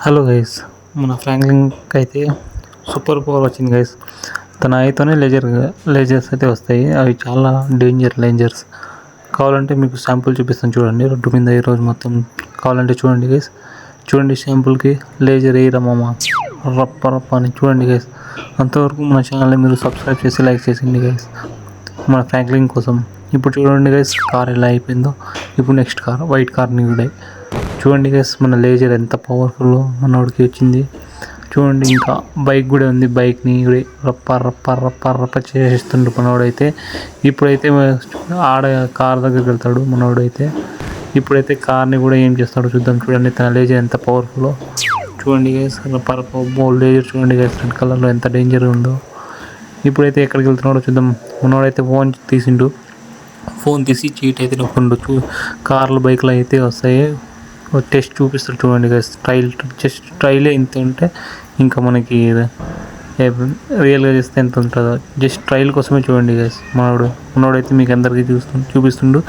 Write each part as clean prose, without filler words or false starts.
Hello guys, మన ఫ్రాంక్లిన్కి అయితే super power వచ్చింది గైస్. తన ఐతోనే లేజర్స్ అయితే వస్తాయి. అవి చాలా లేంజర్స్. కావాలంటే మీకు శాంపుల్ చూపిస్తాను చూడండి. రోడ్డు మీద ఈరోజు మొత్తం కావాలంటే చూడండి గైస్. చూడండి శాంపుల్కి లేజర్ ఎయిరమ్మ రప్ప అని చూడండి గైస్. అంతవరకు మన ఛానల్ని మీరు సబ్స్క్రైబ్ చేసి లైక్ చేసింది గైస్, మన ఫ్రాంక్లిన్ కోసం. ఇప్పుడు చూడండి గైస్, కార్ ఎలా అయిపోయిందో. ఇప్పుడు నెక్స్ట్ కార్, వైట్ కార్ కూడా చూడండి గైస్. మన లేజర్ ఎంత పవర్ఫుల్ మనోడికి వచ్చింది చూడండి. ఇంకా బైక్ కూడా ఉంది. బైక్ని రప్ప చేస్తుండు మనోడైతే. ఇప్పుడైతే ఆడ కార్ దగ్గరికి వెళ్తాడు మనోడైతే. ఇప్పుడైతే కార్ని కూడా ఏం చేస్తాడో చూద్దాం. చూడండి తన లేజర్ ఎంత పవర్ఫుల్లో చూడండి గైస్. లేజర్ చూడండి గైస్, రెడ్ కలర్లో ఎంత డేంజర్ ఉందో. ఇప్పుడైతే ఎక్కడికి వెళ్తున్నాడో చూద్దాం. మనోడైతే ఫోన్ తీసి చీట్ అయితే నొక్కుండొచ్చు. కార్లు బైక్లు అయితే వస్తాయి. టెస్ట్ చూపిస్తారు చూడండి గైస్. ట్రైలే ఇంత ఉంటే ఇంకా మనకి రియల్గా చేస్తే ఎంత ఉంటుందో. జస్ట్ ట్రైల్ కోసమే చూడండి గైస్. మనోడైతే మీకు అందరికీ చూపిస్తుండు.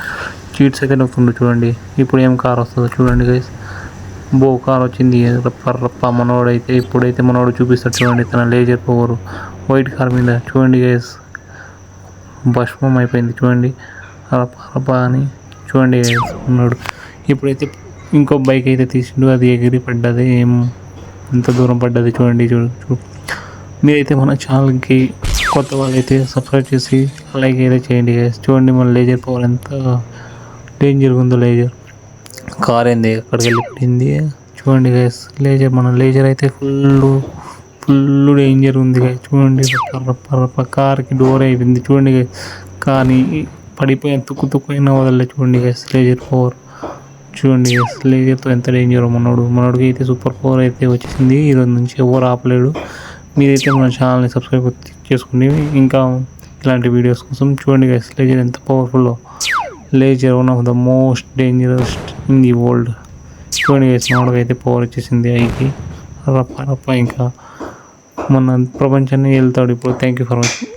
చీట్స్ అయితే నొక్కుండు చూడండి. ఇప్పుడు ఏం కార్ వస్తుందో చూడండి గైస్. కార్ వచ్చింది రప్ప మనోడైతే. ఇప్పుడైతే మనోడు చూపిస్తాడు చూడండి తన లేజర్ పవర్ వైట్ కార్ మీద. చూడండి గైస్, భస్మం అయిపోయింది చూడండి రప్ప అని. చూడండి గైస్ ఉన్నాడు. ఇప్పుడైతే ఇంకో బైక్ అయితే తీసిండు. అది ఎగిరి పడ్డది. ఎంత దూరం పడ్డది చూడండి. మీరైతే మన ఛానల్కి కొత్త వాళ్ళైతే సబ్స్క్రైబ్ చేసి లైక్ అయితే చేయండి గైస్. చూడండి మన లేజర్ పవర్ ఎంత డేంజర్గా ఉందో. లేజర్ కార్ ఏంది అక్కడికి వెళ్ళి పడింది చూడండి గైస్. మన లేజర్ అయితే ఫుల్ డేంజర్ ఉంది గైస్. చూడండి రప్ప కార్కి డోర్ అయిపోయింది చూడండి గైస్. కానీ పడిపోయిన తుక్కు అయినా వదలలే చూడండి గైస్. లేజర్ పవర్ చూడండి గైస్. లేజర్తో ఎంత డేంజర్ మనోడికి అయితే సూపర్ పవర్ అయితే వచ్చేసింది. ఈరోజు నుంచి ఎవరు ఆపలేడు. మీరైతే మన ఛానల్ని సబ్స్క్రైబ్ చేసుకోండి ఇంకా ఇలాంటి వీడియోస్ కోసం. చూడండి గైస్, లేజర్ ఎంత పవర్ఫుల్లో. Laser one of the most dangerous in the world. చూడండి గైస్, మనోడికి అయితే పవర్ వచ్చేసింది ఐకి రప్ప. ఇంకా మన ప్రపంచాన్ని వెళ్తాడు ఇప్పుడు. Thank you for watching.